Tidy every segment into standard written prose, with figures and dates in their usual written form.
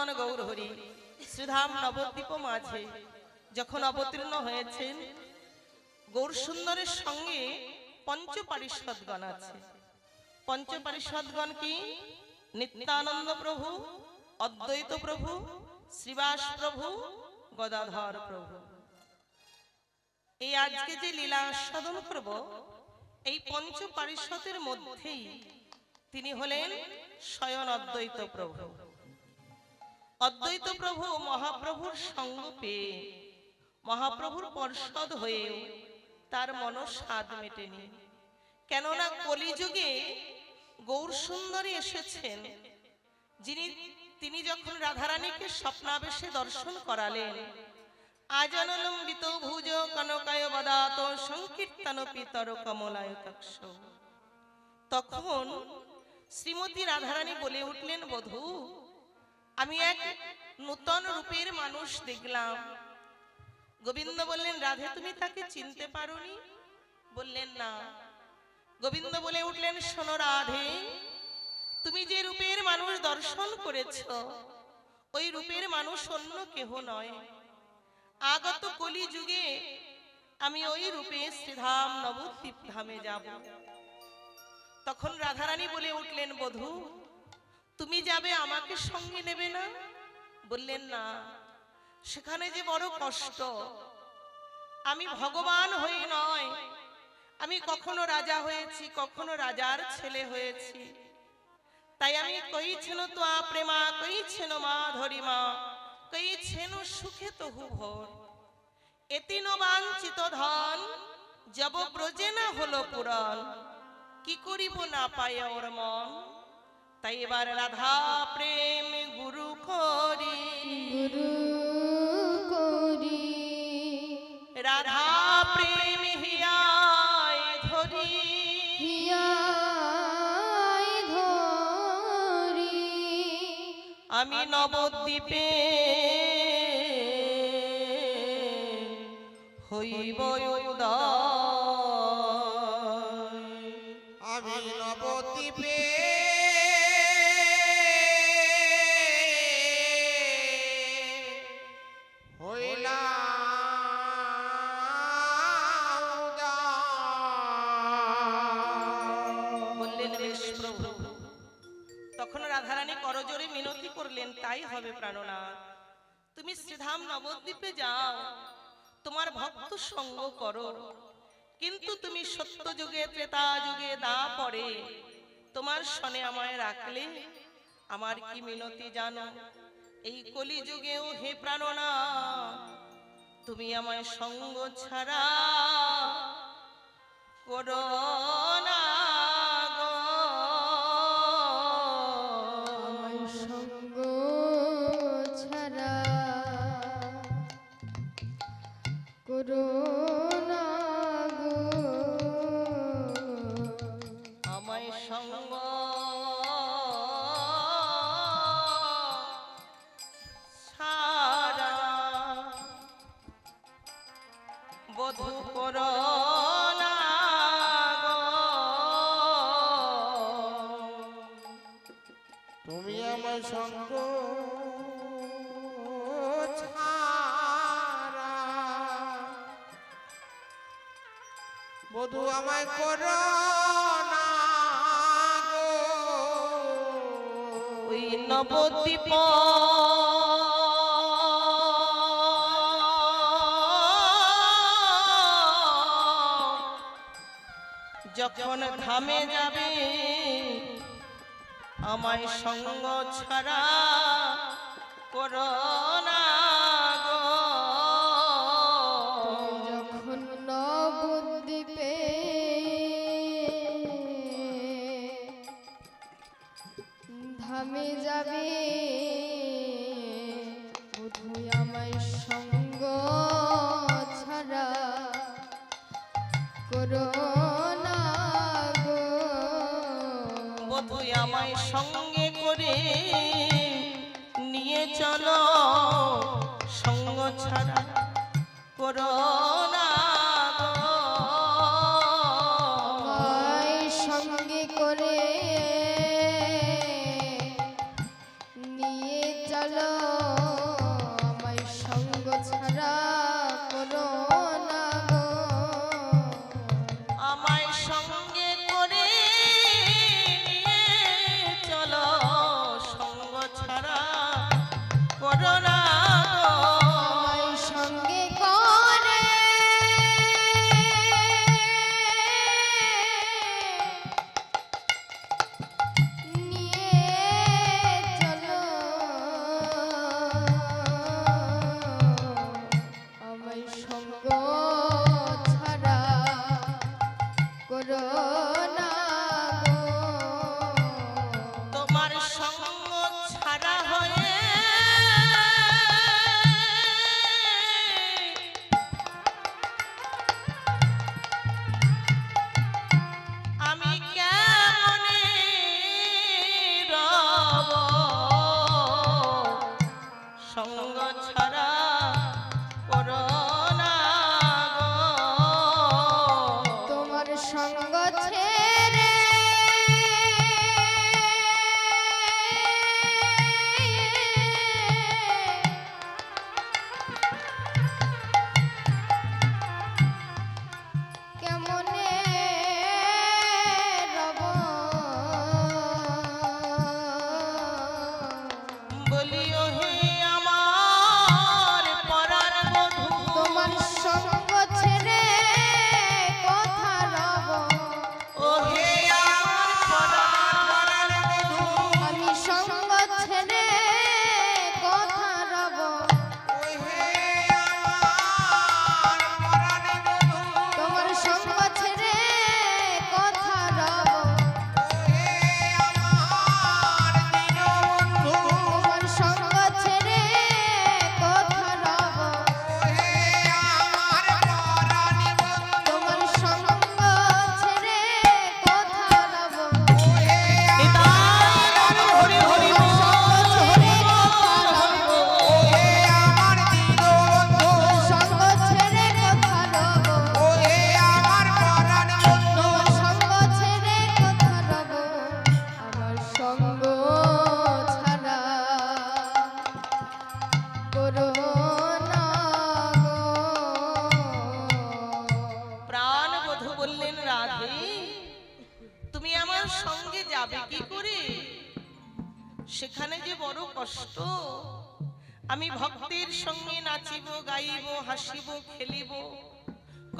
নন্দন গৌর হরি শ্রীধাম নবদ্বীপ মাঝে যখন অবতীর্ণ হয়েছেন, গৌর সুন্দরের সঙ্গে পঞ্চপারিষদগণ আছে। পঞ্চপারিষদগণ কি? নিত্যানন্দ প্রভু, অদ্বৈত প্রভু, শ্রীবাস প্রভু, গদাধর প্রভু। এই আজকে যে লীলা আস্বাদন করব, এই পঞ্চপারিষদের মধ্যেই তিনি হলেন স্বয়ং অদ্বৈত প্রভু। অদ্বৈত প্রভু মহাপ্রভুর সঙ্গ পেয়ে, মহাপ্রভুর পর্ষদ হয়েও তার মনস্বাদ মেটেনি। কেননা কলিযুগে গৌর সুন্দরী এসেছেন, তিনি যখন রাধারানীকে স্বপ্নাবেশে দর্শন করালেন, আজনলম্বিত ভুজ কনকায় বদাত সংকীর্তন পিতর কমলায়তাক্ষ, তখন শ্রীমতী রাধারানী বলে উঠলেন, বধূ, আমি এক নূতন রূপের মানুষ দেখলাম। গোবিন্দ বললেন, রাধে তুমি তাকে চিনতে পারোনি? বললেন না। গোবিন্দ বলে উঠলেন, শোনো রাধে, তুমি যে রূপের মানুষ দর্শন করেছ, ওই রূপের মানুষ অন্য কেহ নয়। আগত কলি যুগে আমি ওই রূপে শ্রীধাম নবদ্বীপ ধামে যাব। তখন রাধারানী বলে উঠলেন, বধূ, তুমি যাবে, আমাকে সঙ্গে নেবে না? বললেন না, সেখানে যে বড় কষ্ট। আমি ভগবান হয়ে নয়, আমি কখনো রাজা হয়েছি, কখনো রাজার ছেলে হয়েছি। তাই আমি কইছেন তো প্রেমা, কইছেন মা ধরিমা, কইছেন সুখে তহু ভোর, এতিন বাঞ্ছিত ধন জব ব্রজে না হলো পুরাণ, কি করিব না পায় ওর মন। তাই এবার রাধা প্রেম গুরু করি, গুরু করি, রাধা প্রেম হিয়ায় ধরি, হিয়ায় ধরি, আমি নবদ্বীপে হইব উদয়। আমি নবদ্বীপে বললেন, বেশ প্রভু। তখন রাধারানী করজোরে মিনতি করলেন, তাই হবে প্রাণনাথ, তুমি শ্রীধাম নবদ্বীপে যাও, তোমার ভক্ত সঙ্গ করো। কিন্তু তুমি সত্য যুগে, ত্রেতা যুগে না পড়ে তোমার সনে আমায় রাখলে আমার কি মিনতি জানো? এই কলি যুগেও হে প্রাণনাথ, তুমি আমায় সঙ্গ ছাড়া করো না গো। আমায় সঙ্গ ছাড়া করো না গো, আমায় সঙ্গ ছাড়া বধূ করো না গো। তুমি আমার সঙ্গ ছাড়া বধূ আমায় করো না গো। ওই নবদ্বীপ যখন ধামে যাবে, আমায় সঙ্গ ছাড়া করো না গো। যখন নবদ্বীপে ধামে যাবে, বোধহয় আমায় সঙ্গ ছাড়া করো না গো। বধূ আমায় সঙ্গে করে নিয়ে চলো, সঙ্গ ছাড়া করো না গো। আমায় সঙ্গে করে নিয়ে চলো, করো না গো। আমায় সঙ্গে করে নিয়ে চলো, আমায় সঙ্গ ছাড়া করো না গো। তোমার সঙ্গ ছাড়া হয়ে আমি কেমনে রব, সঙ্গ ছাড়া করো না গো। তোমার সঙ্গ ছেড়ে কেমনে রব, বলিও হে আমার পরাণ বধূ, তোমার সঙ্গ ছেড়ে কথা রব, ও হে আমার পরাণ বধূ, আমি সঙ্গ ছেড়ে কথা রব, ওই হে আমার পরাণে বধূ, তোমার সঙ্গ ছেড়ে কথা রব, ওই হে আমার দীনবন্ধু, তোমার সঙ্গ ছেড়ে কথা রব, ওই হে আমার পরাণে বন্ধু, তোমার সঙ্গ ছেড়ে কথা রব, ওই হে নিতাই গৌর হরি হরি বল, হরি বল, হরি বল। ওই হে আমার দীনবন্ধু, সঙ্গ ছেড়ে কথা রব, ওই হে আমার পরাণে বন্ধু, তোমার সঙ্গ ছেড়ে কথা রব, আমার সঙ্গ ছাড়া করো না গো। প্রাণ বধূ বললেন, রাধে তুমি আমার সঙ্গে যাবে কি করে? সেখানে যে বড় কষ্ট। আমি ভক্তের সঙ্গে নাচিব, গাইব, হাসিব, খেলিব,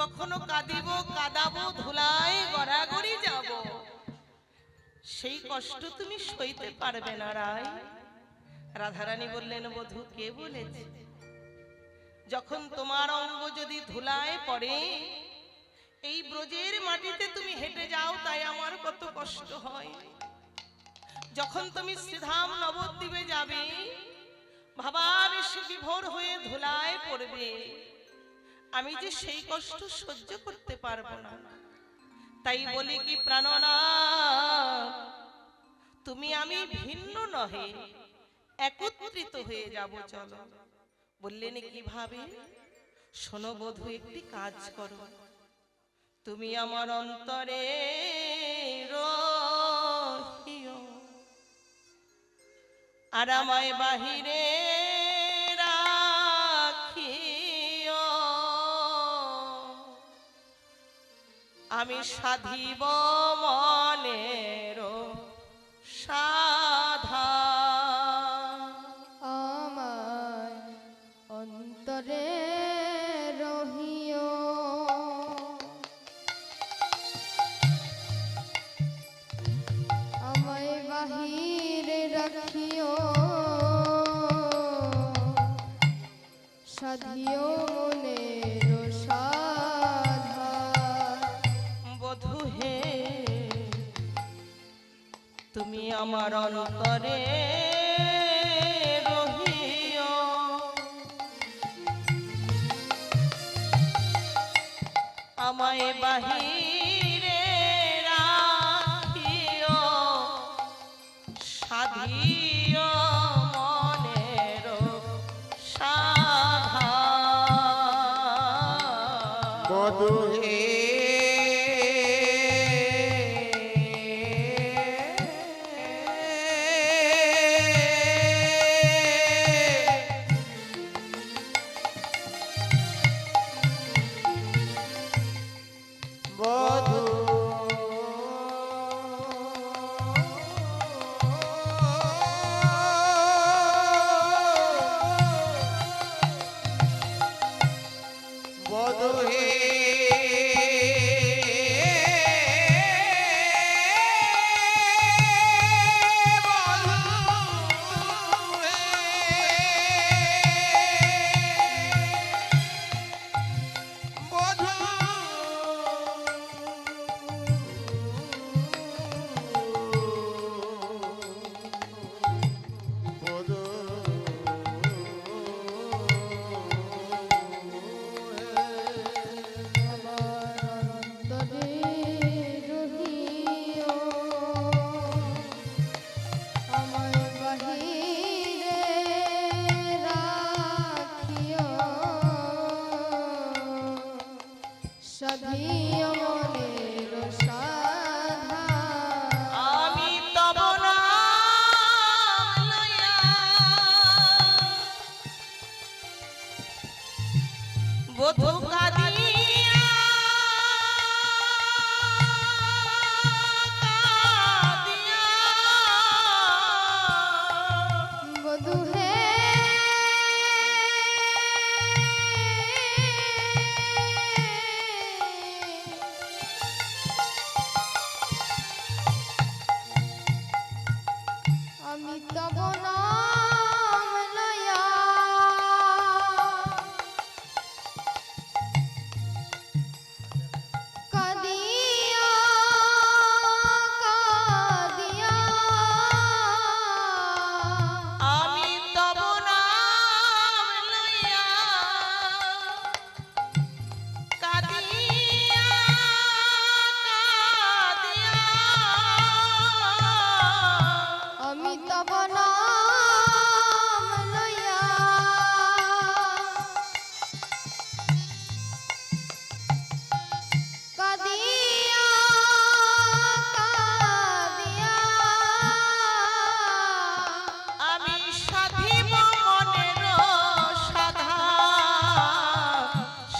কখনো কাঁদিব, কাঁদাবো, ধুলায় গড়াগড়ি যাব, সেই কষ্ট তুমি সইতে পারবে না রায়। রাধারানী বললেন, বধূ কে বলেছে? যখন তোমার অঙ্গ যদি ধুলায় পড়ে, এই ব্রজের মাটিতে তুমি হেঁটে যাও, তাই আমার কত কষ্ট হয়। যখন তুমি শ্রীধাম নবদ্বীপে যাবে, ভাবাবেশে বিভোর হয়ে ধুলায় পড়বে, আমি যে সেই কষ্ট সহ্য করতে পারবো না। তাই বলি কি প্রাণনাথ, তুমি আমি ভিন্ন নহে, একত্রিত হয়ে যাব চলো। বললেন কিভাবে? শোনো বধূ, একটি কাজ করো, তুমি আমার অন্তরে রহিও, আর আমায় বাহিরে রাখিও, আমি সাধিব মনের সাধা। আমার অন্তরে রহিও, আমায় বাহিরে রাখিও, সাধিও মনের সাধা। বধূ হে, তুমি আমার অন্তরে রহিও, আমায় বাহিরে রাখিও, সাধিও মনের সাধা। বধূ হে বধূ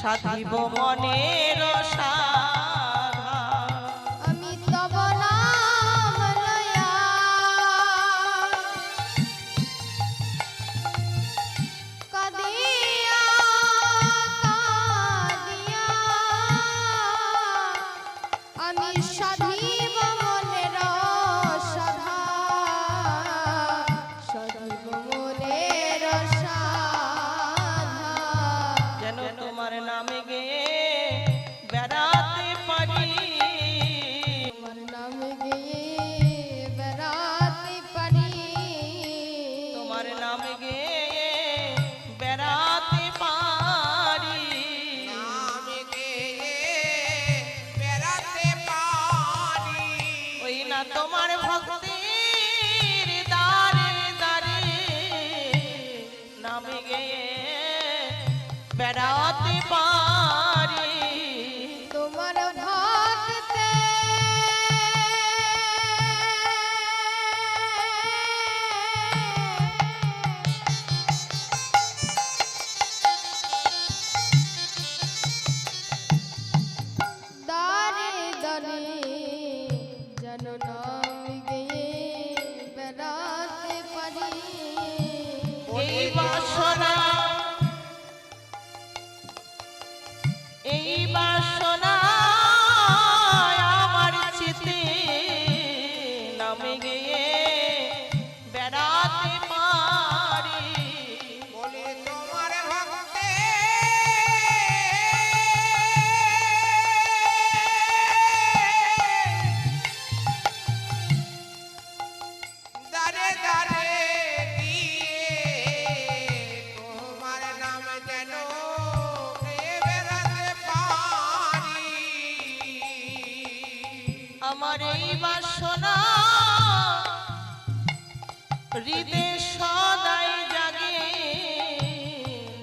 সাধিব মনের সাধা। আমি তব নাম লয়া কাঁদিয়া কাঁদিয়া আমি সাধিব মনের সাধা, সাধিব মনের সাধা। যেন তোমার নামে গেয়ে বেড়াতে পারি, তোমার নামে গিয়ে বেড়াতে পারি, তোমার নামে গেয়ে বেড়াতে পারি। নামে গেয়ে বেড়াতে পারি। ওই না তোমার ভক্তির দ্বারে দ্বারে নামে গেয়ে বেড়াতে পারি। তোমার ভক্তে দারে দারে যেন নাম গিয়ে বেড়াতে পারি। এই বাসনা, এই বাসনা আমার চিতে নামে গিয়ে বেড়াতে পারি। বলে তোমার ভক্তে দারে দারে দিয়ে তোমার নাম যেন গেয়ে বেড়াতে পারি। আমার এই বাসনা হৃদে সদাই জাগে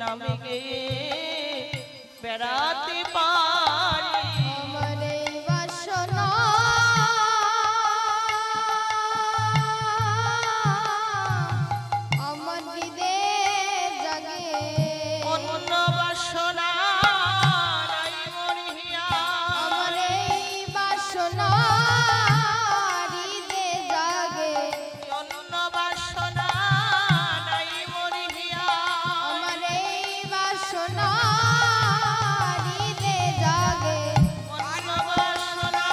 নামে গিয়ে বেড়াতে পারি। আমার এই বাসনা আমার হৃদে জাগে, অন্য বাসনা নাই মোর হিয়া। আমার এই বাসনা হৃদে জাগে, অন্য বাসনা নাই মোর হিয়া। আমার এই বাসনা হৃদে জাগে, অন্য বাসনা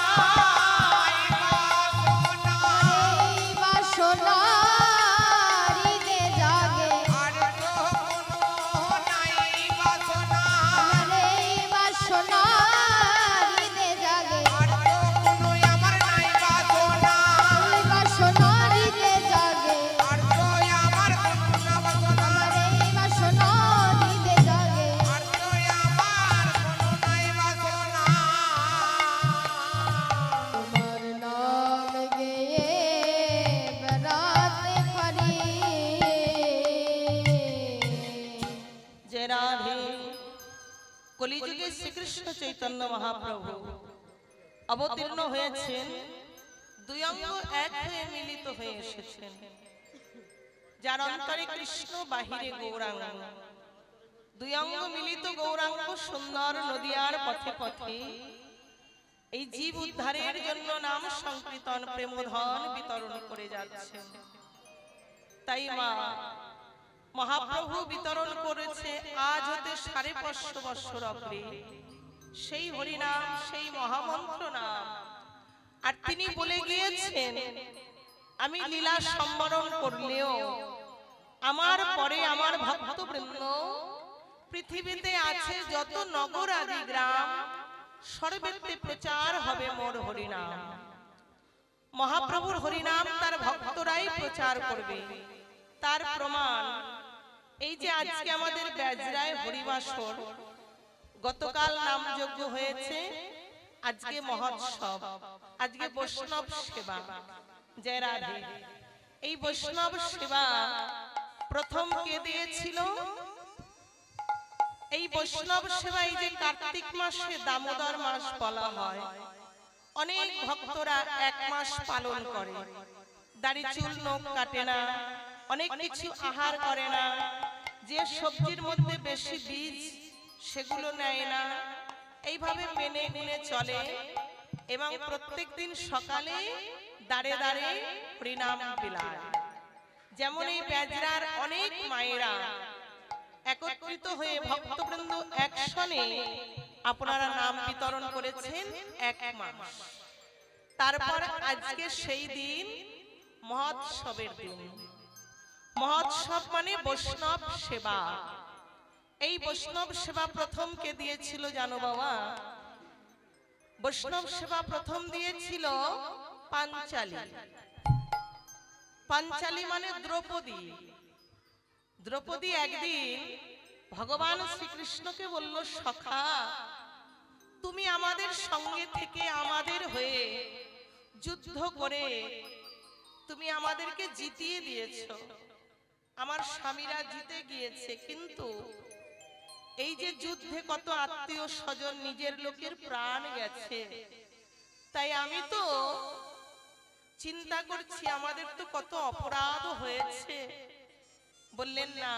এই বাসনা হৃদে জাগে, আর তো কোনো নাই বাসনা, আমার এই বাসনা হৃদে জাগে, আর তো কোনো আমার নাই বাসনা, এই বাসনা হৃদে জাগে, আর তো আমার কোনো না বাসনা, আমার এই বাসনা হৃদে জাগে। আর তো আমার কোনো নাই বাসনা। তোমার নাম গেয়ে বেড়াতে পারি। যে রাধে কলিযুগে শ্রীকৃষ্ণ চৈতন্য মহাপ্রভু অবতীর্ণ হয়েছেন, দুই অঙ্গ এক হয়ে মিলিত হয়ে এসেছেন। যার অন্তরে কৃষ্ণ বাহিরে গৌরাঙ্গ, দুই অঙ্গ মিলিত গৌরাঙ্গ সুন্দর নদিয়ার পথে পথে এই জীব উদ্ধারের জন্য নাম সংকীর্তন প্রেমধন বিতরণ করে যাচ্ছেন। তাই মা মহাপ্রভু বিতরণ করেছে আজ হতে 550 বৎসর অগ্রে সেই হরিনাম, সেই মহামন্ত্র নাম। আর তিনি বলে গিয়েছেন, আমি লীলা সম্বরণ করলেও আমার পরে আমার ভক্তবৃন্দ পৃথিবীতে আছে যত নগর আদি গ্রাম সর্বেতে প্রচার হবে মোর হরিনাম। মহাপ্রভুর হরিনাম তার ভক্তরাই প্রচার করবে। তার প্রমাণ এই যে আজকে আমাদের বেজরায় হরিবাসর, গতকাল নামযজ্ঞ হয়েছে, আজকে মহোৎসব, আজকে বৈষ্ণব সেবা। জয় রাধে। এই বৈষ্ণব সেবা প্রথম কে দিয়েছিল? এই বৈষ্ণব সেবা এই যে কার্তিক মাসে দামোদর মাস বলা হয়, অনেক ভক্তরা এক মাস পালন করে, দাড়ি চুল নখ কাটে না, অনেক কিছু আহার করে না, যে সবজির মধ্যে বেশি বীজ সেগুলো নেয় না, এইভাবে মেনে গুনে চলে এবং প্রত্যেকদিন সকালে দাঁড়ে দাঁড়ে হরিনাম বিলায়। যেমন এই বেজরার অনেক মায়েরা একত্রিত হয়ে ভক্তবৃন্দ একসনে আপনারা নাম বিতরণ করেছেন 1 মাস। তারপর আজকে সেই দিন মহোৎসবের দিন। মহোৎসব মানে বৈষ্ণব সেবা। এই বৈষ্ণব সেবা প্রথম কে দিয়েছিল জানো বাবা? বৈষ্ণব সেবা প্রথম দিয়েছিল পাঞ্চালী। পাঞ্চালী মানে দ্রৌপদী। দ্রৌপদী একদিন ভগবান শ্রীকৃষ্ণকে বলল, সখা তুমি আমাদের সঙ্গে থেকে আমাদের হয়ে যুদ্ধ করে তুমি আমাদেরকে জিতিয়ে দিয়েছো। আমার স্বামীরা জিতে গিয়েছে, কিন্তু এই যে যুদ্ধে কত আত্মীয় স্বজন নিজের লোকের প্রাণ গেছে, তাই আমি তো চিন্তা করছি আমাদের তো কত অপরাধ হয়েছে। বললেন না,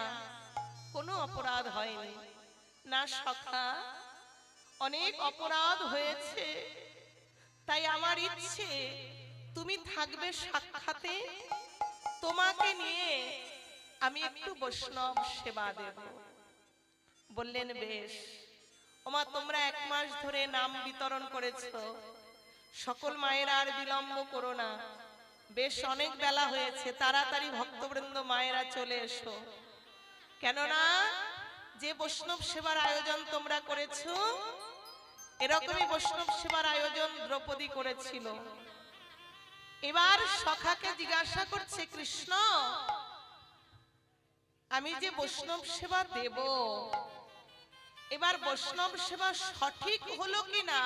কোনো অপরাধ হয়নি। না সখা, অনেক অপরাধ হয়েছে, তাই আমার ইচ্ছে তুমি থাকবে সাক্ষাতে, তোমাকে নিয়ে আমি একটু বৈষ্ণব সেবা দেব। বললেন বেশ। ওমা তোমরা 1 মাস ধরে নাম বিতরণ করেছো, সকল মায়েরা আর বিলম্ব করো না, বেশ অনেক বেলা হয়েছে, তাড়াতাড়ি ভক্তবৃন্দ মায়েরা চলে এসো। কেননা যে বৈষ্ণব সেবার আয়োজন তোমরা করেছো, এরকমই বৈষ্ণব সেবার আয়োজন দ্রৌপদী করেছিল। এবার সখাকে জিজ্ঞাসা করছে, কৃষ্ণ আমি যে বৈষ্ণব সেবা দেব, এবার বৈষ্ণব সেবা সঠিক হলো কিনা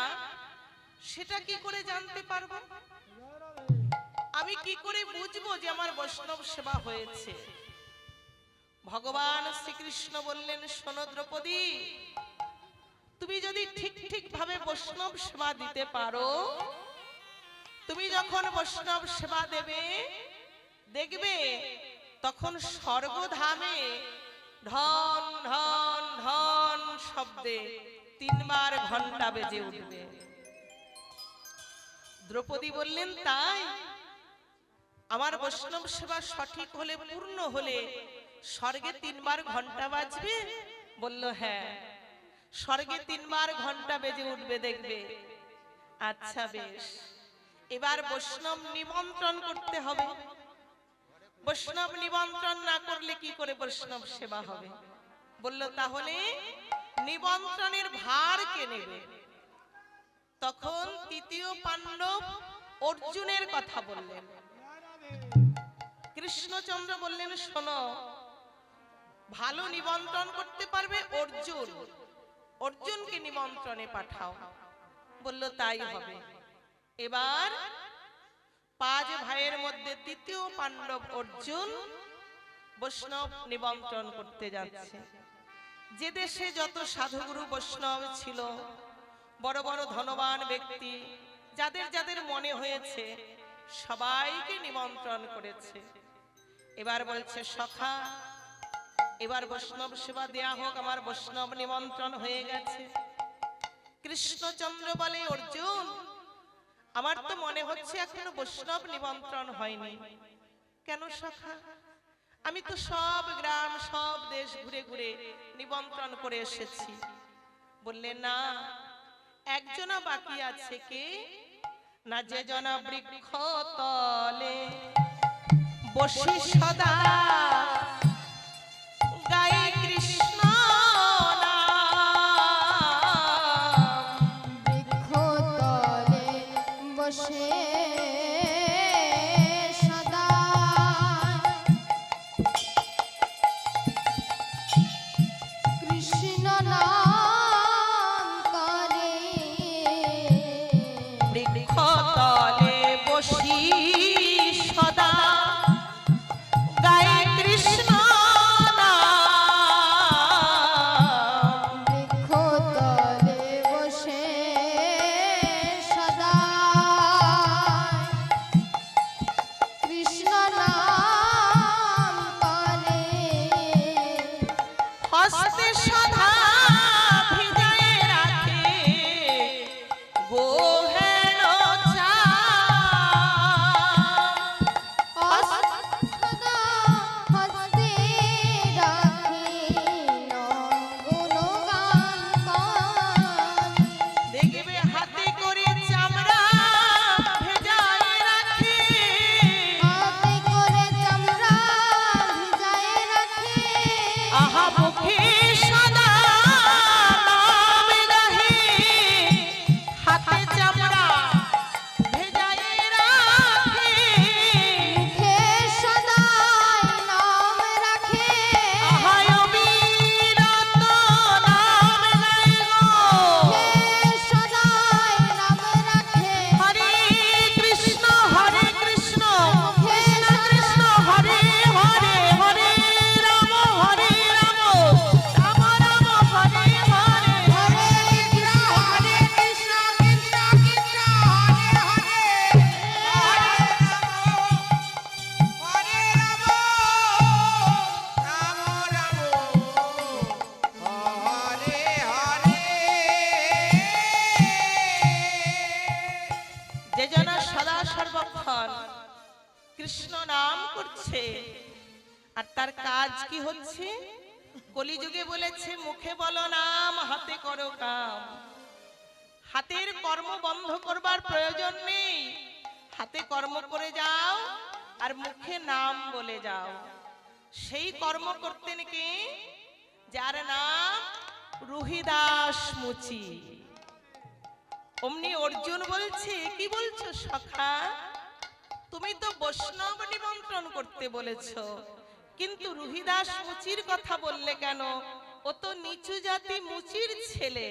সেটা কি করে জানতে পারবো? আমি কি করে বুঝবো যে আমার বৈষ্ণব সেবা হয়েছে? ভগবান শ্রীকৃষ্ণ বললেন, শোনো দ্রৌপদী, তুমি যদি ঠিক ঠিক ভাবে বৈষ্ণব সেবা দিতে পারো, তুমি যখন বৈষ্ণব সেবা দেবে, দেখবে তখন স্বর্গধামে ঢন ঢন ঢন শব্দে 3 বার ঘন্টা বেজে উঠবে। দ্রৌপদী বললেন, তাই আমার বৈষ্ণব সেবা সঠিক হলে, পূর্ণ হলে স্বর্গে 3 বার ঘন্টা বাজবে? বলল হ্যাঁ, স্বর্গে 3 বার ঘন্টা বেজে উঠবে, দেখবে। আচ্ছা বেশ, এবার বৈষ্ণব নিমন্ত্রণ করতে হবে। বৈষ্ণব নিমন্ত্রণ না করলে কি করে বৈষ্ণব সেবা হবে? বলল তাহলে নিমন্ত্রণের ভার কে নেবে? তখন 3য় পাণ্ডব অর্জুনের কথা বললেন। কৃষ্ণচন্দ্র বললেন, শোনো, ভালো নিমন্ত্রণ করতে পারবে অর্জুন, অর্জুনকে নিমন্ত্রণে পাঠাও। বলল তাই হবে। এবার 5 ভাইয়ের মধ্যে 3য় পাণ্ডব অর্জুন বৈষ্ণব নিমন্ত্রণ করতে যাচ্ছে। যে দেশে যত সাধুগুরু বৈষ্ণব ছিল, বড় বড় ধনবান ব্যক্তি, যাদের যাদের মনে হয়েছে সবাইকে নিমন্ত্রণ করেছে। এবার বলছে, সখা এবার বৈষ্ণব সেবা দেয়া হোক, আমার বৈষ্ণব নিমন্ত্রণ হয়ে গেছে। কৃষ্ণচন্দ্র বলে, অর্জুন আমার তো মনে হচ্ছে এখনো বৈষ্ণব নিমন্ত্রণ হয়নি। কেন সখা? আমি তো সব গ্রাম সব দেশ ঘুরে ঘুরে নিমন্ত্রণ করে এসেছি। বললেন না, একজনা বাকি আছে। কে? না যে জনা বৃক্ষ তলে বসি সদা গায়ে কৃষ্ণ নাম। বৃক্ষ তলে বসে সদা কৃষ্ণ নাম করে। বৃক্ষ তলে বসি সদা গায়ে কৃষ্ণ আহা মুখে সদা নাম গাহে, হাতে চামড়া ভেজাই রাখে। মুখে সদাই নাম রাখে, আহা অবিরত নাম গায় গো। মুখে সদাই নাম রাখে। হরে কৃষ্ণ কৃষ্ণ কৃষ্ণ হরে হরে, হরে রাম রাম রাম হরে হরে। হরে কৃষ্ণ কৃষ্ণ কৃষ্ণ হরে হরে, হরে রাম রাম হরে হরে। যে জন সদা সর্বক্ষণ কৃষ্ণ নাম করছে, আর তার কাজ কি হচ্ছে? কলিযুগে বলেছে মুখে বলো নাম, হাতে করো কাম। হাতের কর্ম বন্ধ করবার প্রয়োজন নেই, হাতে কর্ম করে যাও আর মুখে নাম বলে যাও। সেই কর্ম করতেন কি? যার নাম রুহিদাস মুচি। অমনি অর্জুন বলছে, কি বলছো সখা? তুমি তো বৈষ্ণব নিমন্ত্রণ করতে বলেছো, কিন্তু রুহিদাস মুচির কথা বললে কেন? ও তো নিচু জাতি মুচির ছেলে।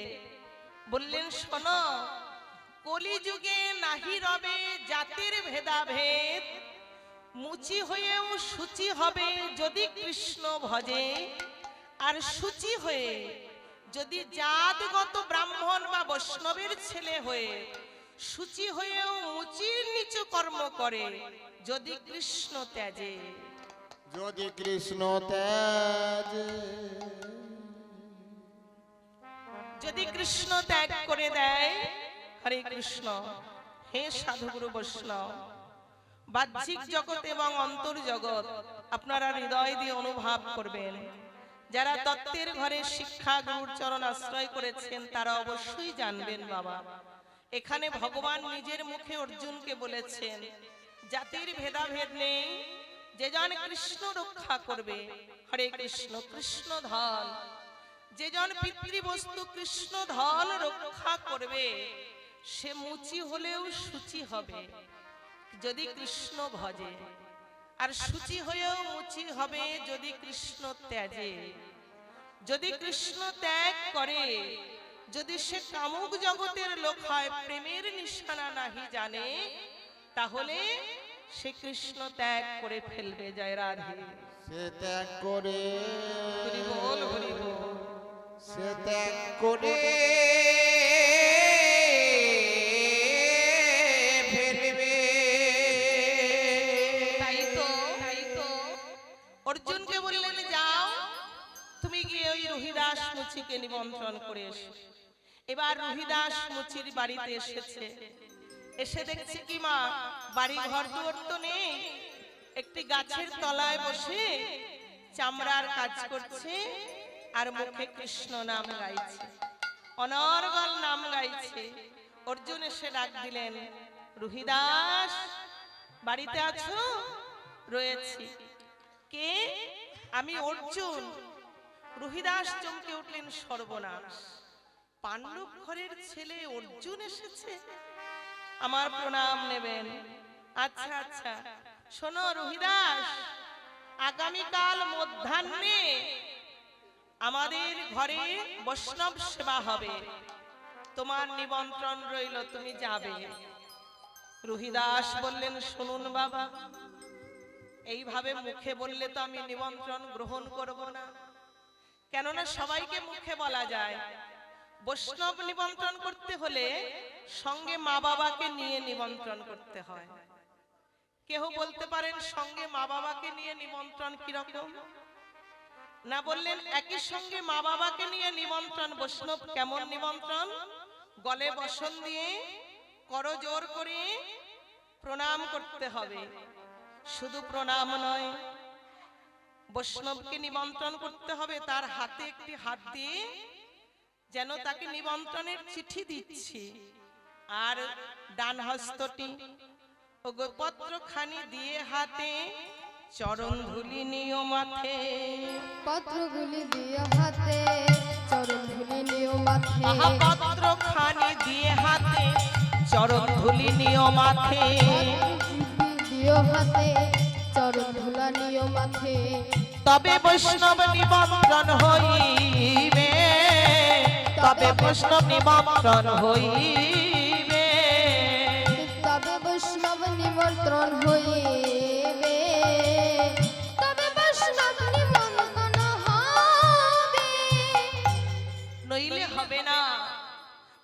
বললেন শোনো, কলিযুগে নাহি রবে জাতির ভেদাভেদ। মুচি হয়েও শুচি হবে যদি কৃষ্ণ ভজে, আর শুচি হয়ে যদি জাতগত ব্রাহ্মণ বা বৈষ্ণবের ছেলে হয়ে শুচি হয়েও মুচির নিচু কর্ম করে যদি কৃষ্ণ ত্যাজে। যদি কৃষ্ণ তেজ, যদি কৃষ্ণ ত্যাগ করে দেয়। হরে কৃষ্ণ। হে সাধুগুরু বৈষ্ণব, বাহ্যিক জগৎ এবং অন্তর জগৎ আপনারা হৃদয় দিয়ে অনুভব করবেন। যারা তত্ত্বের ঘরে শিক্ষা গুরুর চরণ আশ্রয় করেছেন তারা অবশ্যই জানবেন বাবা, এখানে ভগবান নিজের মুখে অর্জুনকে বলেছেন জাতির ভেদাভেদ নেই, যে জন কৃষ্ণ রক্ষা করবে। হরে কৃষ্ণ। কৃষ্ণ ধন, যে জন পিতৃবস্তু কৃষ্ণ ধন রক্ষা করবে, সে মুচি হলেও শুচি হবে যদি কৃষ্ণ ভজে, আর শুচি হয়েও মুচি হবে যদি কৃষ্ণ ত্যাজে। যদি কৃষ্ণ ত্যাগ করে, যদি সে কামুক জগতের লোক হয়, প্রেমের নিশানা নাহি জানে, তাহলে সে কৃষ্ণ ত্যাগ করে ফেলবে। জয় রাধে। সে ত্যাগ করে, হরি বল হরি বল। সে ত্যাগ করে ফেলবে। তাই তো অর্জুনকে বললেন যাও, তুমি গিয়ে ওই রুহিদাস মুচিকে নিমন্ত্রণ করে এসো। এবার রুহিদাস মুচির বাড়িতে এসেছে, এসে দেখছে কি মা, বাড়ি ঘর দুয়ার তো নেই, একটি গাছের তলায় বসে চামড়ার কাজ করছে আর মুখে কৃষ্ণ নাম গাইছে, অনর্গল নাম গাইছে। অর্জুন এসে ডাক দিলেন, রুহিদাস বাড়িতে আছো? রয়েছি। কে? আমি অর্জুন। রুহিদাস চমকে উঠলেন, সর্বনাশ, পাণ্ডব ঘরের ছেলে অর্জুন এসেছে, আমার প্রণাম নেবেন। আচ্ছা আচ্ছা, শোনো রুহিদাস, আগামীকাল মধ্যাহ্নে আমাদের ঘরে বৈষ্ণব সেবা হবে, তোমার নিমন্ত্রণ রইল, তুমি যাবে। রুহিদাস বললেন, শুনুন বাবা, এইভাবে মুখে বললে তো আমি নিমন্ত্রণ গ্রহণ করব না, কেননা সবাইকে মুখে বলা যায়। বৈষ্ণব নিমন্ত্রণ করতে হলে সঙ্গে মা বাবাকে নিয়ে নিমন্ত্রণ করতে হয়। কেউ বলতে পারেন সঙ্গে মা বাবাকে নিয়ে নিমন্ত্রণ কিরকম? না, বললেন একই সঙ্গে মা বাবাকে নিয়ে নিমন্ত্রণ। বৈষ্ণব কেমন নিমন্ত্রণ? গলে বসন দিয়ে করজোর করে প্রণাম করতে হবে। শুধু প্রণাম নয়, বৈষ্ণবকে নিমন্ত্রণ করতে হবে, তার হাতে একটি হাত দিয়ে যেন তাকে নিমন্ত্রণের চিঠি দিচ্ছি, আর ডান হস্তটি পত্রখানি দিয়ে হাতে চরণ ধুলি নিও মাথে। পত্রগুলি দিও হাতে, চরণ ধুলি নিও মাথে। আহা পত্র খানি দিয়ে হাতে, চরণ ধুলি নিও মাথে। দিও হাতে, চরণ ধুলা নিও মাথে। তবে বৈষ্ণব নিমন্ত্রণ হইবে, তবে বৈষ্ণব নিমন্ত্রণ হইবে। তবে বৈষ্ণব নিমন্ত্রণ হইবে, তবে বৈষ্ণব নিমন্ত্রণ হবে। নইলে হবে না,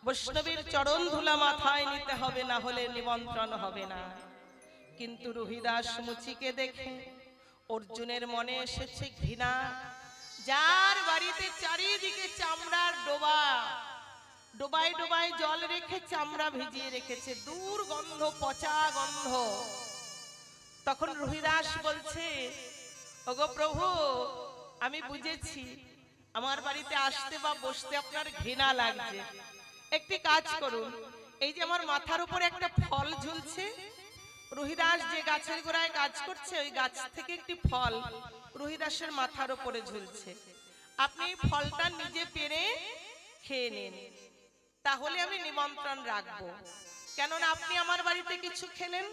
বৈষ্ণবের চরণ ধুলা মাথায় নিতে হবে, না হলে নিমন্ত্রণ হবে না। কিন্তু রহিদাস মুচিকে দেখে অর্জুনের মনে এসেছে ঘৃণা। যার বাড়িতে চারিদিকে চামড়ার ডোবা, ডোবায় ডোবায় জল রেখে চামড়া ভিজিয়ে রেখেছে, দুর্গন্ধ, পচা গন্ধ। তখন রহিদাস বলছে, ওগো প্রভু, আমি বুঝেছি আমার বাড়িতে আসতে বা বসতে আপনার ঘৃণা লাগছে। একটি কাজ করুন, এই যে আমার মাথার উপরে একটা ফল ঝুলছে, রহিদাস যে গাছের গোড়ায় কাজ করছে, ওই গাছ থেকে একটি ফল রহিদাসের মাথার উপরে ঝুলছে। আপনি এই ফলটা নিজে পেরে খেয়ে নিন, তাহলে আমি নিমন্ত্রণ রাখবো। কেননা আপনি আমার বাড়িতে কিছু খেলেন,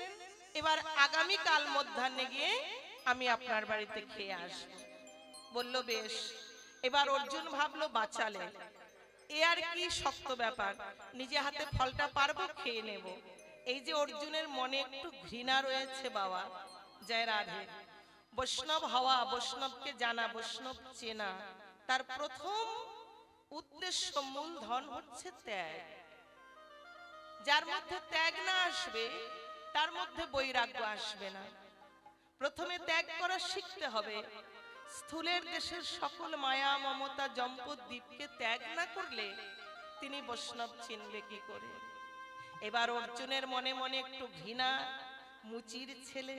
এবার আগামী কাল মধ্যাহ্নে গিয়ে আমি আপনার বাড়িতে খেয়ে আসবো। বলল বেশ। এবার অর্জুন ভাবলো বাঁচালে, এ আর কি শক্ত ব্যাপার, নিজে হাতে ফলটা পারবো, খেয়ে নেব। এই যে অর্জুনের মনে একটু ঘৃণা রয়েছে বাবা, জয় রাধে। বৈষ্ণব হওয়া, বৈষ্ণবকে জানা, বৈষ্ণব চেনা, তার প্রথম উদ্দেশ্য, মূল ধন হচ্ছে ত্যাগ। যার মধ্যে ত্যাগ না আসবে, তার মধ্যে বৈরাগ্য আসবে না। প্রথমে ত্যাগ করা শিখতে হবে। স্থূলের দেশের সকল মায়া মমতা জম্পদ দ্বীপকে ত্যাগ না করলে তিনি বৈষ্ণব চিনবে কি করে? এবার অর্জুনের মনে মনে একটু ঘৃণা, মুচির ছেলে,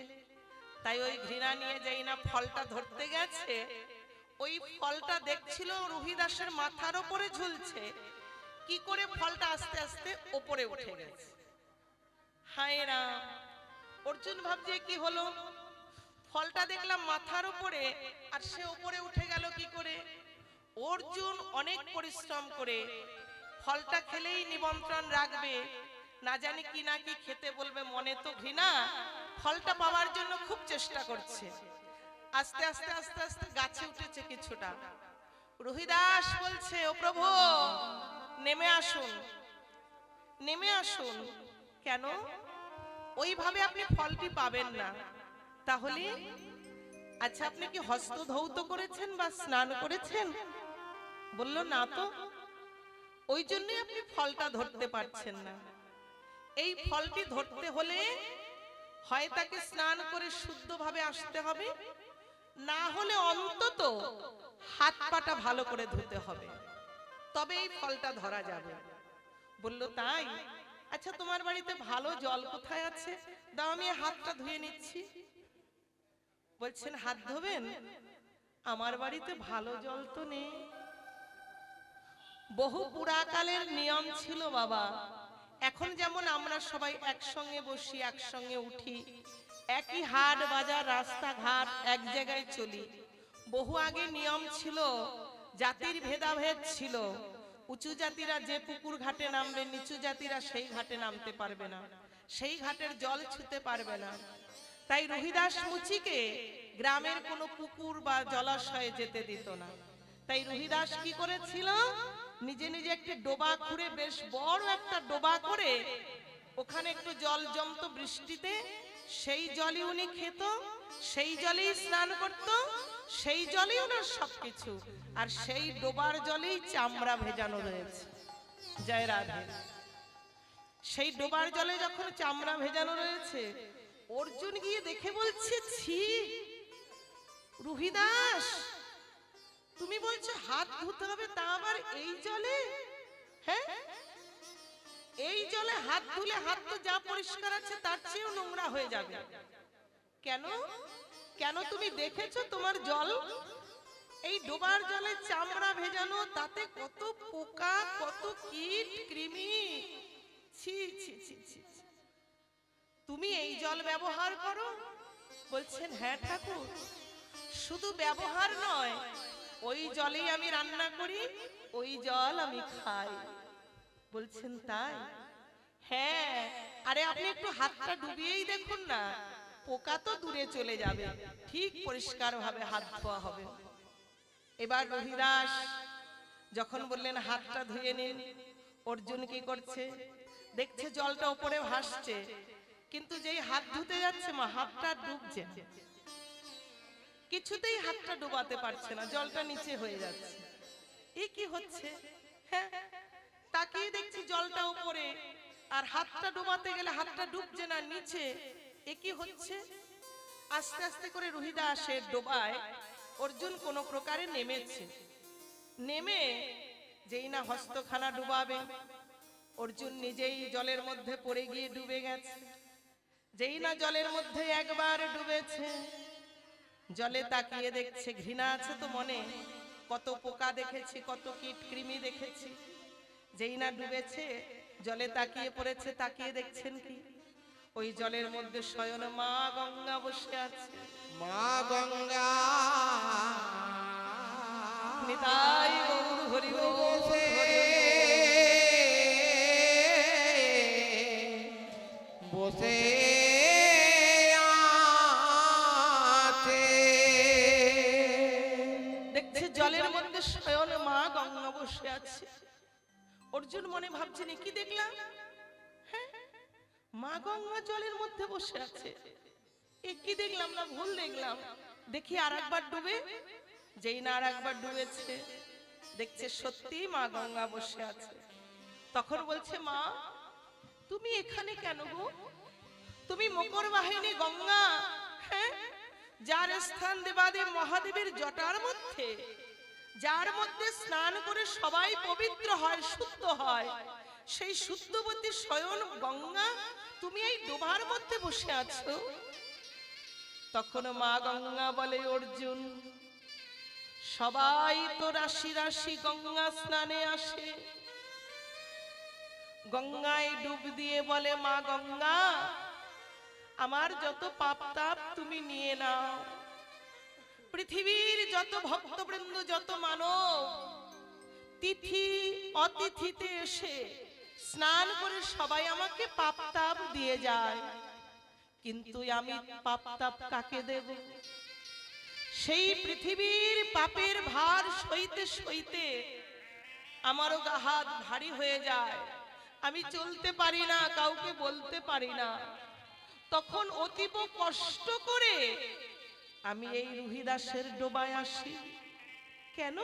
তাই ওই ঘৃণা নিয়ে যাই না ফলটা ধরতে গেছে, ওই ফলটা দেখছিল রহিদাসের মাথার উপরে ঝুলছে, কি করে ফলটা আস্তে আস্তে উপরে উঠে গেছে। হায় রাম, অর্জুন ভাবছে কি হলো, ফলটা দেখলাম মাথার উপরে, আর সে উপরে উঠে গেল কি করে? অর্জুন অনেক পরিশ্রম করে ফলটা খেলেই নিমন্ত্রণ রাখবে, না জানি কি না কি খেতে বলবে, মনে তো ঘৃণা, ফলটা পাওয়ার জন্য খুব চেষ্টা করছে। আস্তে আস্তে আস্তে আস্তে গাছে উঠেছে কিছুটা। রহিদাস বলছে, ও প্রভু নেমে আসুন, নেমে আসুন। কেন? ওইভাবে আপনি ফলটি পাবেন না। তাহলে আচ্ছা, আপনি কি হস্ত ধৌত করেছেন বা স্নান করেছেন? বলল না তো, ওই জন্যই আপনি ফলটা ধরতে পারছেন না। এই ফলটি ধরতে হলে হয় তাকে স্নান করে শুদ্ধভাবে আসতে হবে, না হলে অন্তত হাত পাটা ভালো করে ধুতে হবে, তবে এই ফলটা ধরা যাবে। বলল তাই? আচ্ছা, তোমার বাড়িতে ভালো জল কোথায় আছে, দাও আমি হাতটা ধুয়ে নিচ্ছি। বলছেন হাত ধোবেন? আমার বাড়িতে ভালো জল তো নেই। বহু পুরাকালের নিয়ম ছিল বাবা। এখন যেমন আমরা সবাই একসঙ্গে বসি, একসঙ্গে উঠি, একই হাট বাজার রাস্তাঘাট এক জায়গায় চলি, বহু আগে নিয়ম ছিল, জাতির ভেদাভেদ ছিল। উঁচু জাতিরা যে পুকুর ঘাটে নামবে, নিচু জাতিরা সেই ঘাটে নামতে পারবে না, সেই ঘাটের জল ছুঁতে পারবে না। তাই রহিদাস মুচিকে গ্রামের কোনো পুকুর বা জলাশয়ে যেতে দিত না। তাই রহিদাস কি করেছিল, নিজে নিজে একটি ডোবা খুঁড়ে, বেশ বড় একটা ডোবা করে, ওখানে একটু জল জমতো বৃষ্টিতে, সেই জলই উনি খেত, সেই জলেই স্নান করত, সেই জলেই ওনার সবকিছু, আর সেই ডোবার জলেই চামড়া ভেজানো রয়েছে। জয় রাধে। সেই ডোবার জলে যখন চামড়া ভেজানো রয়েছে, অর্জুন গিয়ে দেখে বলছে, ছি রহিদাস, তুমি বলছো হাত ধুতে হবে, তা আবার এই জলে? হ্যাঁ, এই জলে হাত ধুলে হাত তো যা পরিষ্কার আছে তার চেয়েও নোংরা হয়ে যাবে। কেন? কেন তুমি দেখেছো তোমার জল? এই ডোবার জলে চামড়া ভেজানো, তাতে কত পোকা, কত কীট কৃমি, ছি ছি ছি ছি। তুমি এই জল ব্যবহার করো, বলছেন হ্যাঁ ঠাকুর, শুধু ব্যবহার নয়, ওই জলেই আমি রান্না করি, ওই জল আমি খাই। বলছেন তাই? হ্যাঁ, আরে আপনি একটু হাতটা ডুবিয়েই দেখুন না, পোকা তো দূরে চলে যাবে, ঠিক পরিষ্কার ভাবে হাত ধোয়া হবে। এবার রহিদাস যখন বললেন হাতটা ধুয়ে নিন, অর্জুন কি করছে? দেখছে জলটা উপরে ভাসছে, কিন্তু যেই হাত ধুতে যাচ্ছে মা, হাতটা ডুবছে, কিছুতেই হাতটা ডুবাতে পারছে না, জলটা নিচে হয়ে যাচ্ছে। এ কি হচ্ছে? হ্যাঁ, তাকিয়ে দেখছি জলটা উপরে, আর হাতটা ডুবাতে গেলে হাতটা ডুবছে না, নিচে। এ কি হচ্ছে? আস্তে আস্তে করে রহিদাসের ডোবায় অর্জুন কোন প্রকারে নেমেছে। নেমে যেই না হস্তখানা ডুবাবে, অর্জুন নিজেই জলের মধ্যে পড়ে গিয়ে ডুবে গেছে। যেই না জলের মধ্যে একবার ডুবেছে, জলে তাকিয়ে দেখছে, ঘৃণা আছে তো মনে, কত পোকা দেখেছি, কত কীট কৃমি দেখেছি। যেই না ডুবেছে, জলে তাকিয়ে পড়েছে, তাকিয়ে দেখছেন কি, ওই জলের মধ্যে স্বয়ং মা গঙ্গা বসে আছে। মা গঙ্গা নিতাই গৌর হরি বল, বসে বসে আছে। দেখছে জলের মধ্যে স্বয়ং মা গঙ্গা বসে আছে। অর্জুন মনে ভাবছেন কি দেখলাম, হ্যাঁ, মা গঙ্গা জলের মধ্যে বসে আছে, এ কি দেখলাম, না ভুল দেখলাম। দেখি আর একবার ডুবে, যেই না আর একবার ডুবেছে, দেখছে সত্যি মা গঙ্গা বসে আছে। তখন বলছে মা, তুমি এখানে কেন গো? তুমি মকর বাহিনী গঙ্গা, হ্যাঁ, যার স্থান দেবাদেব মহাদেবের জটার মধ্যে, যার মধ্যে স্নান করে সবাই পবিত্র হয়, শুদ্ধ হয়, সেই শুদ্ধবতী স্বয়ং গঙ্গা, তুমি এই ডোবার মধ্যে বসে আছো। তখন মা গঙ্গা বলে, অর্জুন, সবাই তো রাশি রাশি গঙ্গা স্নানে আসে, গঙ্গায় ডুব দিয়ে বলে, মা গঙ্গা, আমার যত পাপ তাপ তুমি নিয়ে নাও। পৃথিবীর যত ভক্তবৃন্দ, যত মানব তিথি অতিথিতে এসে স্নান করে সবাই আমাকে পাপ তাপ দিয়ে যায়, কিন্তু আমি পাপ তাপ কাকে দেব? সেই পৃথিবীর পাপের ভার সইতে সইতে আমারও গা হাত ভারী হয়ে যায়, আমি চলতে পারি না, কাউকে বলতে পারি না। তখন অতীব কষ্ট করে আমি এই রহিদাসের ডোবায় আসি। কেন?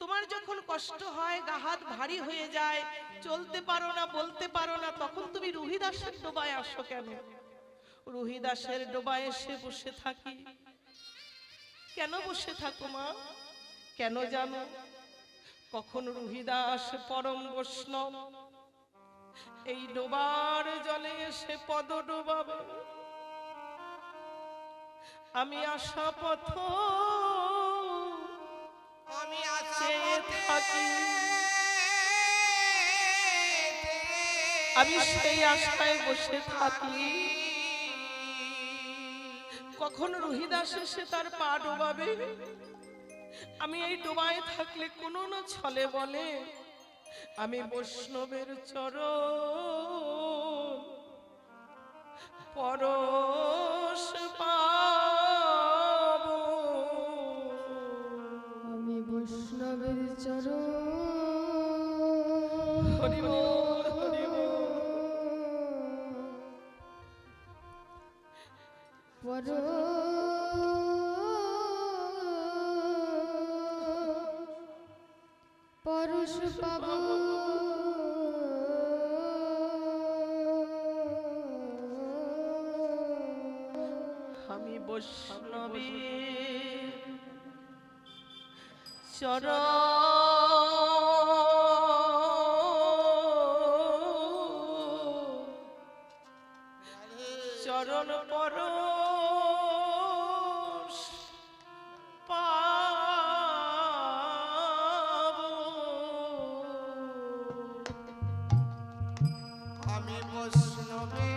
তোমার যখন কষ্ট হয়, গা হাত ভারী হয়ে যায়, চলতে পারো না, বলতে পারো না, তখন তুমি রহিদাসের ডোবায় আসো কেন? রহিদাসের ডোবায় এসে বসে থাকি। কেন বসে থাকো মা? কেন জানো? কখন রহিদাস পরম বৈষ্ণব এই ডোবার জলে এসে পদ ডোবাবে, আমি আসা পথ আমি চেয়ে থাকি, আমি সেই আশায় বসে থাকি। কখন রহিদাস এসে তার পা ডোবাবে, আমি এই ডোবায় থাকলে কোনো না ছলে বলে, আমি বৈষ্ণবের চরণ পরশ পাবো। আমি বৈষ্ণবের চরণ হরি বল, হরি বল। পরশ পাবো। আমি বৈষ্ণবের চরণ পরশ পাবো। আমি বৈষ্ণবে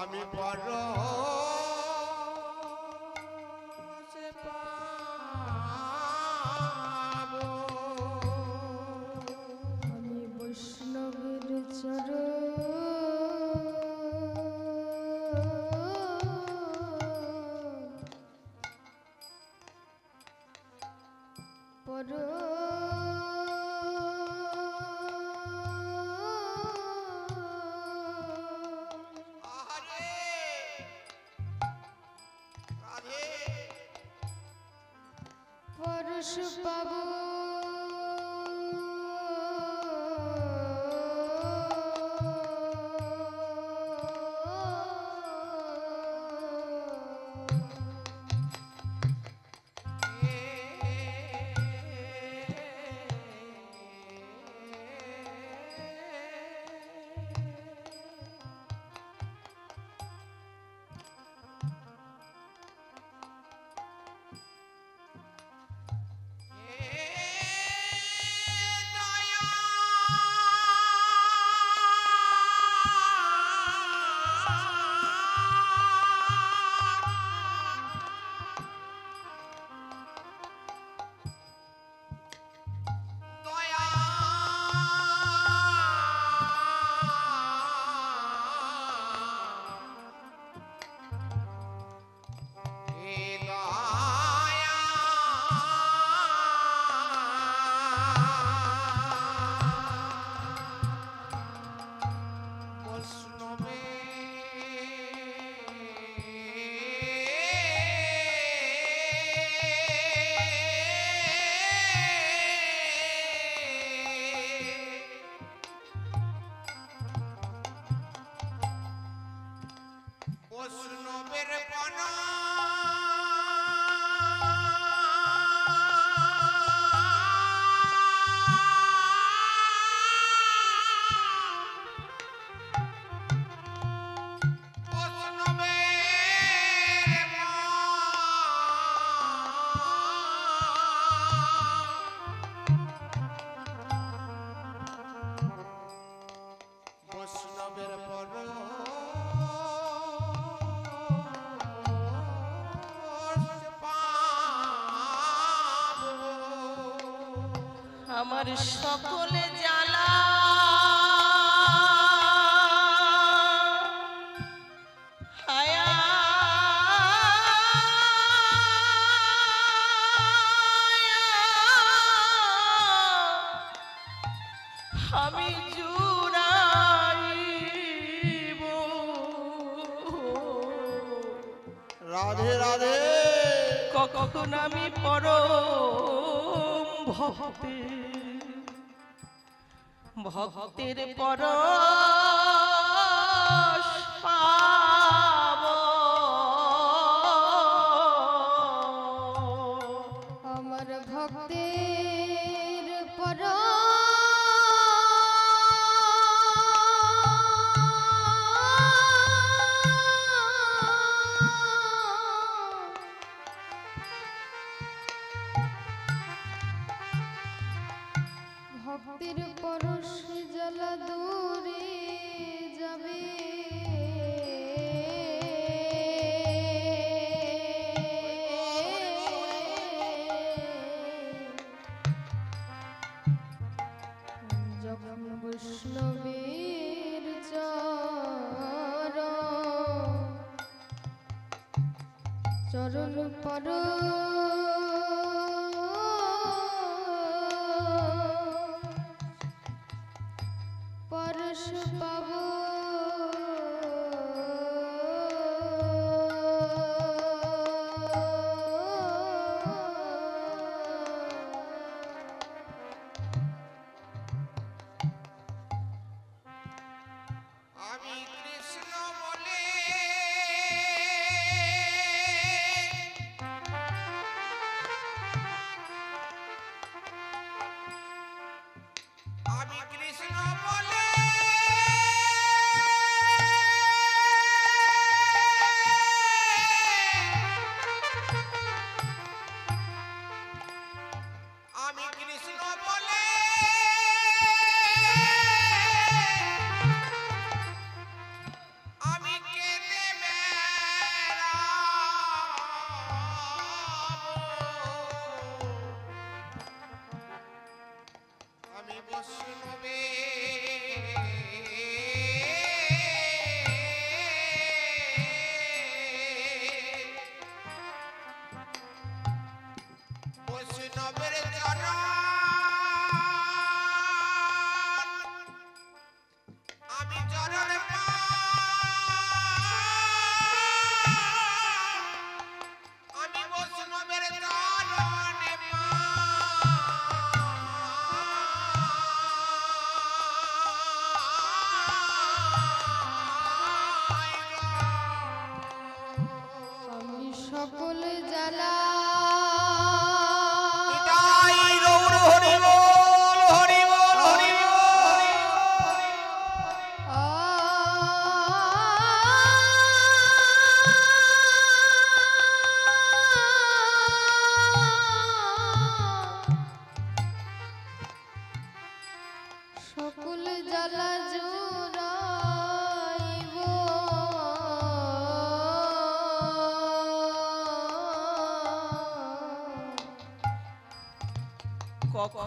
আমি বড় সে পাবো। আমি বৈষ্ণবের চরণ পর আহারে রাধে পরশ পাব বৈষ্ণবের পণ বৈষ্ণবের পর আমার সকলে জ্বালা হায়া আমি জুড়াইব রাধে রাধে কখন আমি পরম ভক্তের পরশ পাব আমার ভক্তের পর ভক্তের পরশ জ্বালা দূরে যাবে যখন বৈষ্ণবের চরণ পর পরশ পাব আমি কৃষ্ণ বলে আমি কৃষ্ণ বলে আমি কৃষ্ণ বলে আমি কে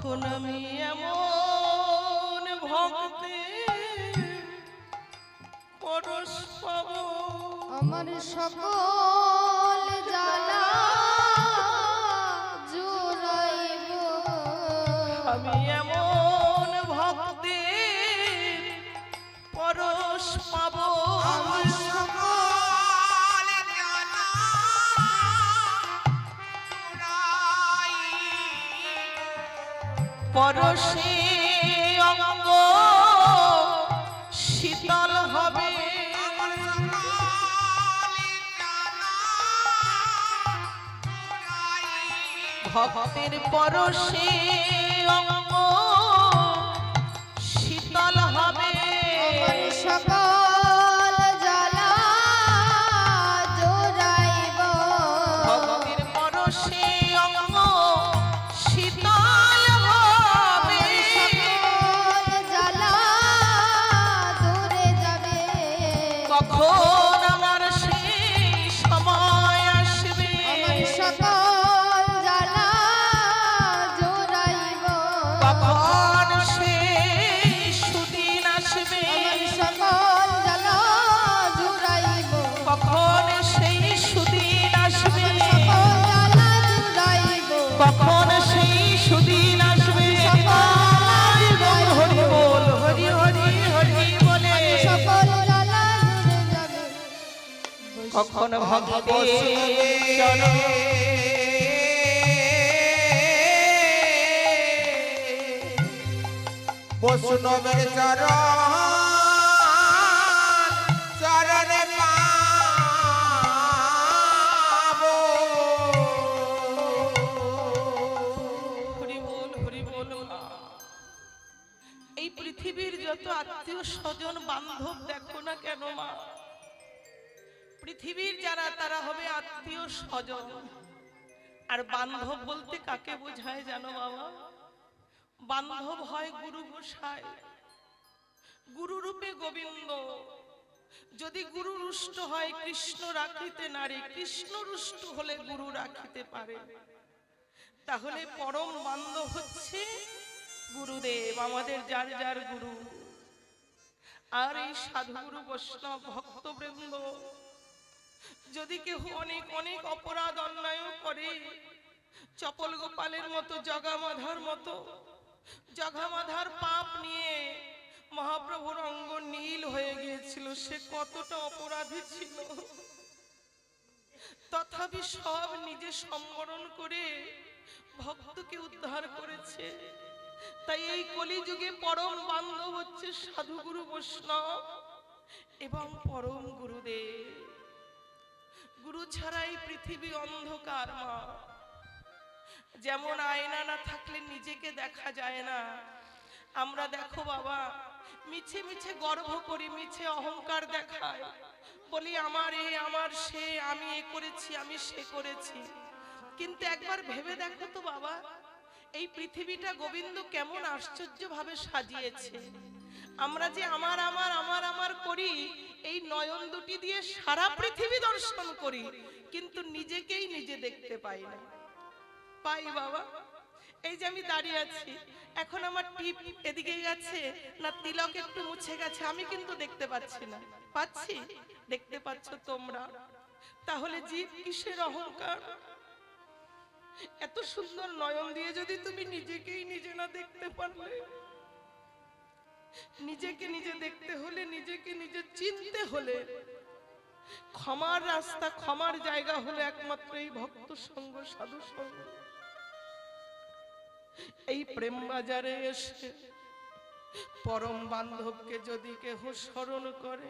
কখন আমি এমন ভক্তি পরশ পাবো, আমার সকল জ্বালা জুড়াইব, আমি এমন ভক্তি পরশ পাবো, আমার সকল জ্বালা জুড়াইব। পরশে অঙ্গ শীতল হবে, আমার সকল জ্বালা জুড়াইব। ভক্তের পরশে অঙ্গ শীতল হবে, আমার সকল জ্বালা জুড়াইব, ভক্তের পরশে অঙ্গ শীতল হবে, সকল জ্বালা দূরে যাবে, কখন আমার সেই সময় আসবে, আমার সকল জ্বালা জুড়াইব, কখন সেই সুদিন আসবে, আমার সকল জ্বালা জুড়াইব, কখন সেই সুদিন আসবে, সকল জ্বালা জুড়াইব, কখন সেই সুদিন আসবে, হরি বল হরি হরি হরি বলে, সকল জ্বালা জুড়ে যাবে, কখন ভক্তের চরণ বৈষ্ণবের চরণে পাবো। হরি বল মা। এই পৃথিবীর যত আত্মীয় স্বজন বান্ধব দেখো না কেন মা, পৃথিবীর যারা তারা হবে আত্মীয় স্বজন, আর বান্ধব বলতে কাকে বোঝায় জানো বাবা? বান্ধব হয় গুরু গোসাই, গুরু রূপে গোবিন্দ। যদি গুরু রুষ্ট হয় কৃষ্ণ রাখিতে নারী, কৃষ্ণ রুষ্ট হলে গুরু রাখিতে পারে। তাহলে পরম বান্ধব হচ্ছে গুরুদেব, আমাদের যার যার গুরু। আর এই সাধুগুরু বৈষ্ণব ভক্তবৃন্দ যদি কেউ অনেক অনেক অপরাধ অন্যায় করে, চপল গোপালের মতো, জগামাধার মতো, জগামাধার পাপ নিয়ে মহাপ্রভুর অঙ্গ নীল হয়ে গিয়েছিল, সে কতটা অপরাধী ছিল, তথাপি সব নিজে সম্বরণ করে ভক্তকে উদ্ধার করেছে। তাই এই কলিযুগে পরম বান্ধব হচ্ছে সাধুগুরু বৈষ্ণব এবং পরম গুরুদেব। গুরু ছাড়াই পৃথিবী অন্ধকার মা। যেমন আয়না না থাকলে নিজেকে দেখা যায় না, আমরা দেখো বাবা মিছে মিছে গর্ব করি, মিছে অহংকার দেখাই, বলি আমার এ আমার সে, আমি এ করেছি আমি সে করেছি। কিন্তু একবার ভেবে দেখো তো বাবা, এই পৃথিবীটা গোবিন্দ কেমন আশ্চর্য ভাবে সাজিয়েছে। আমরা যে আমার আমার আমার আমার করি, এই নয়ন দুটি দিয়ে সারা পৃথিবী দর্শন করি, কিন্তু নিজেকেই নিজে দেখতে পাই না। পাই বাবা? এই যে আমি দাঁড়িয়ে আছি, এখন আমার টিপ এদিকে গেছে না তিলক একটু মুছে গেছে, আমি কিন্তু দেখতে পাচ্ছি না। পাচ্ছি? দেখতে পাচ্ছ তোমরা। তাহলে জীব কিসের অহংকার? এত সুন্দর নয়ন দিয়ে যদি তুমি নিজেকেই নিজে না দেখতে পারলে, নিজেকে নিজে দেখতে হলে, নিজেকে নিজে চিনতে হলে, ক্ষমার রাস্তা, ক্ষমার জায়গা হলো একমাত্র এই ভক্ত সঙ্গ, সাধু সঙ্গ। এই প্রেম বাজারে এসে পরম বান্ধবকে যদি কেহ স্মরণ করে,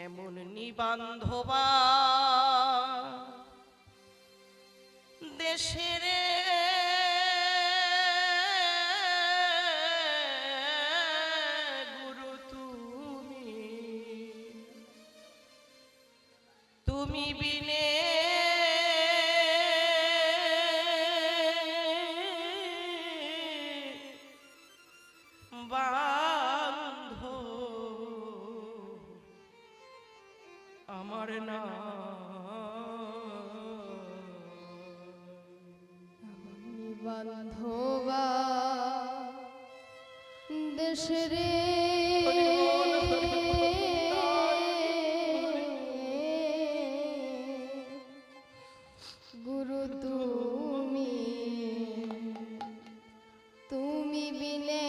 এমন নিবান্ধবা দেশের গুরু তুমি, তুমি বিনে বান্ধব আমার না। বান্ধবা দেশরে গুরু তুমি তুমি বিনে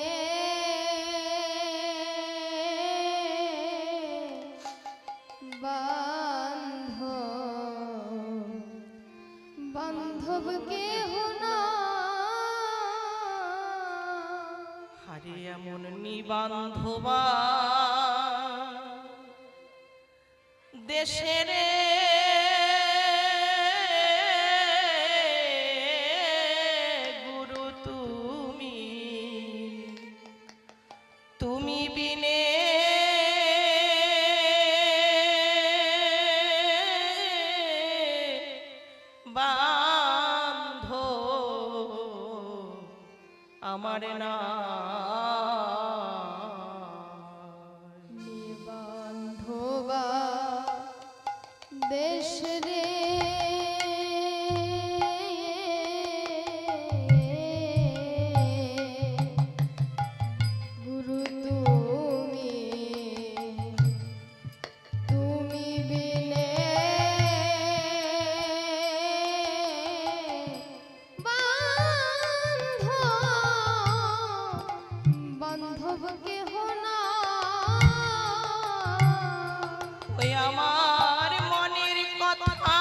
বান্ধব কেহ না হারে এমন নিবান্ধবা দেশের গুরু তুমি তুমি বিনে বান্ধ আমার না বান্ধবা দেশ রে গুরু তুমি তুমি বিনে বান্ধব কেহ না ওই আমার মনের কথা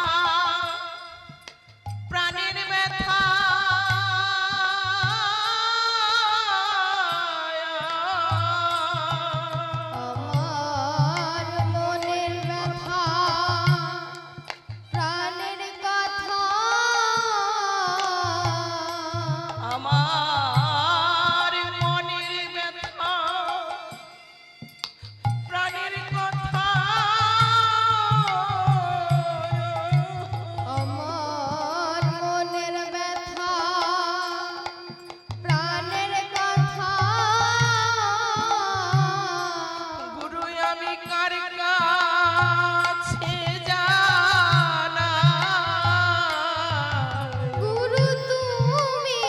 প্রাণের ব্যথা আমার মনের ব্যথা প্রাণের কথা আমার মনের ব্যথা প্রাণের কথা আমার মনের ব্যথা প্রাণের কথা গুরু আমি কার কাছে জানাই গুরু তুমি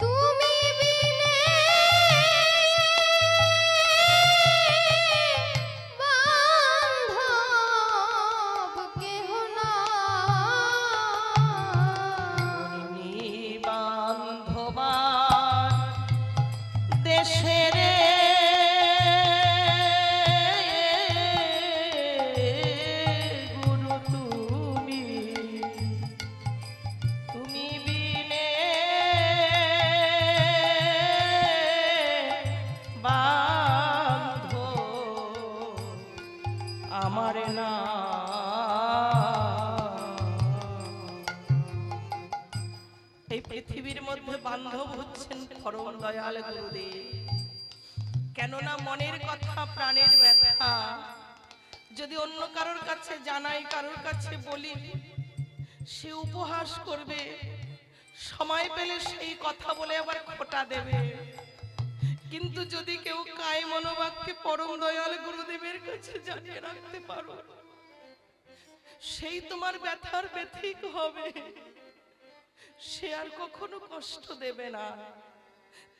তুমি বিনে বান্ধব কেহ না বান্ধবান দেশের গুরু তুমি তুমি বিনে বান্ধ আমার না এই পৃথিবীর মধ্যে বান্ধব হচ্ছেন পরম দয়াল গুরুদেব। কেননা মনের কথা প্রাণের ব্যথা যদি অন্য কারোর কাছে জানাই, কারোর কাছে বলি, সে উপহাস করবে, সময় পেলে সেই কথা বলে আবার খোটা দেবে। কিন্তু যদি কেউ কায় মনোবাক্যে পরম দয়াল গুরুদেবের কাছে জানিয়ে রাখতে পারো, সেই তোমার ব্যথার ব্যথিক হবে, সে আর কখনো কষ্ট দেবে না।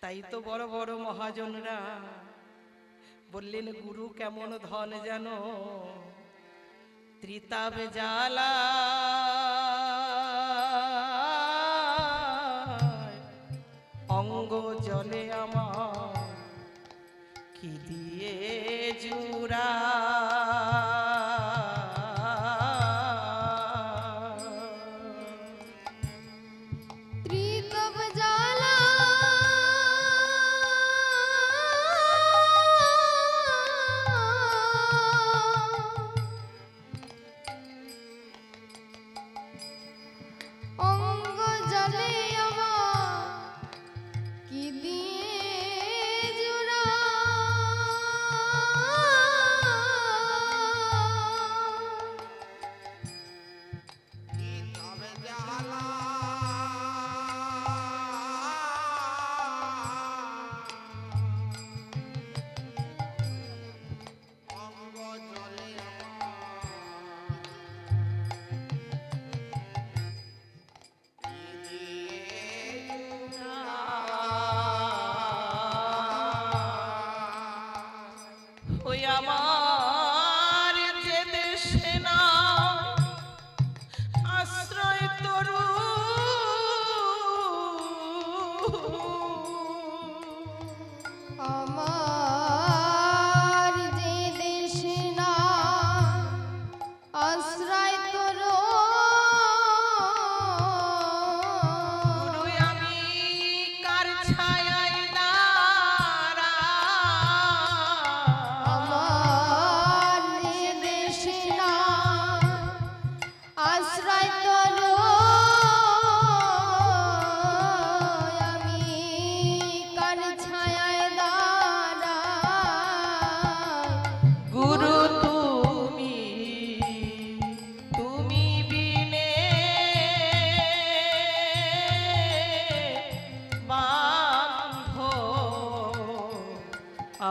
তাই তো বড় বড় মহাজনরা বললেন, গুরু কেমন ধন জানো, ত্রিতাবে জ্বালা অঙ্গ জলে আমার কি দিয়ে জুড়া। ত্রিতব জ্বালা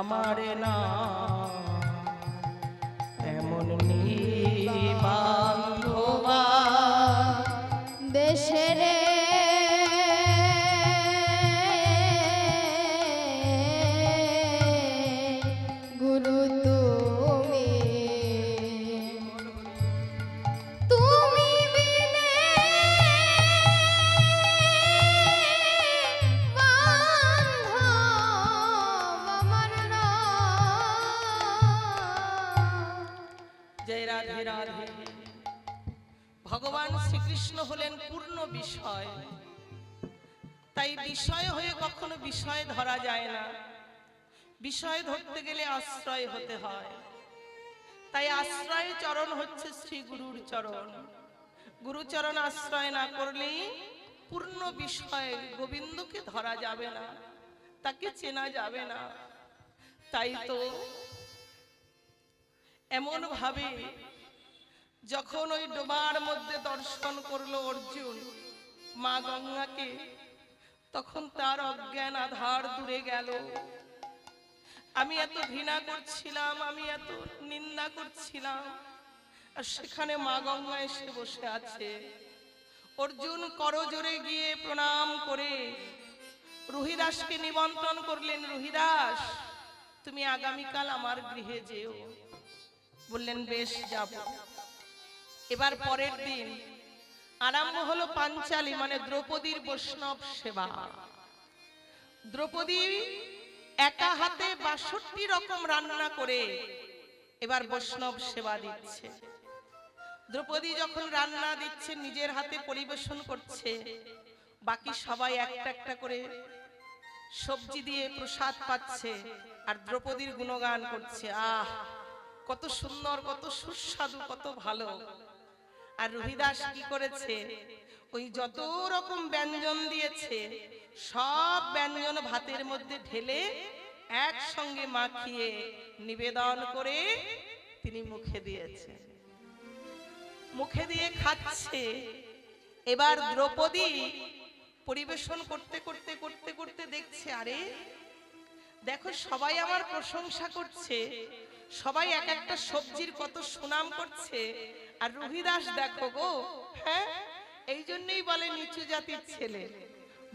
আমার না এমন নিবান্ধবা দেশের গুরু তুমি তুমি বিনে বান্ধব আমার না। জয় রাধে রাধে। ভগবান শ্রীকৃষ্ণ হলেন পূর্ণ বিষয়, তাই বিষয় হয়ে কখনো বিষয় ধরা যায় না। বিষয় ধরতে গেলে আশ্রয় হতে হয়, তাই আশ্রয় চরণ হচ্ছে শ্রী গুরুর চরণ। গুরুচরণ আশ্রয় না করলেই পূর্ণ বিষয় গোবিন্দকে ধরা যাবে না, তাকে চেনা যাবে না। তাই তো এমন ভাবে যখন ওই ডোবার মধ্যে দর্শন করলো অর্জুন মা গঙ্গাকে, তখন তার অজ্ঞান আধার দূরে গেল। আমি এত ঘৃণা করছিলাম, আমি এত নিন্দা করছিলাম, আর সেখানে মা গঙ্গা এসে বসে আছে। অর্জুন করজোরে গিয়ে প্রণাম করে রুহিদাসকে নিমন্ত্রণ করলেন, রুহিদাস তুমি আগামীকাল আমার গৃহে যেও। বললেন বেশ যাব। এবার পরের দিন আরম্ভ হলো পাঞ্চালী মানে দ্রৌপদীর বৈষ্ণব সেবা। দ্রৌপদী একা হাতে ৬২ রকম রান্না করে এবার বৈষ্ণব সেবা দিচ্ছে। দ্রৌপদী যখন রান্না দিচ্ছে, নিজের হাতে পরিবেশন করছে, বাকি সবাই একটা একটা করে সবজি দিয়ে প্রসাদ পাচ্ছে আর দ্রৌপদীর গুণগান করছে, আহ কত সুন্দর, কত সুস্বাদু, কত ভালো। আর রুহিদাস কি করেছে, ওই যত রকম ব্যঞ্জন দিয়েছে সব ব্যঞ্জন ভাতের মধ্যে ঢেলে একসঙ্গে মাখিয়ে নিবেদন করে তিনি মুখে দিয়েছে। মুখে দিয়ে খাচ্ছে। এবার দ্রৌপদী পরিবেশন করতে করতে করতে করতে দেখছে, আরে দেখো সবাই আমার প্রশংসা করছে, সবাই এক একটা সবজির কত সুনাম করছে, আর রুহিদাস দেখো গো, হ্যাঁ এই জন্যই বলে নিচু জাতির ছেলে,